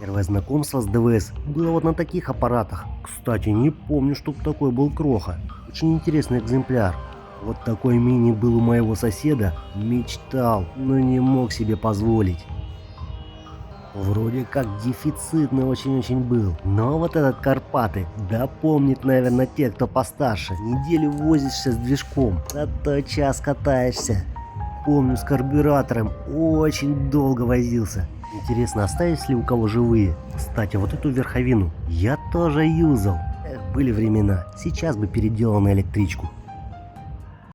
Первое знакомство с ДВС было вот на таких аппаратах. Кстати, не помню, чтоб такой был Кроха. Очень интересный экземпляр. Вот такой мини был у моего соседа. Мечтал, но не мог себе позволить. Вроде как дефицитный очень-очень был. Но вот этот Карпаты, да помнит, наверное, те, кто постарше. Неделю возишься с движком, а то час катаешься. Помню, с карбюратором очень долго возился. Интересно, остались ли у кого живые? Кстати, вот эту верховину я тоже юзал. Эх, были времена. Сейчас бы переделал на электричку.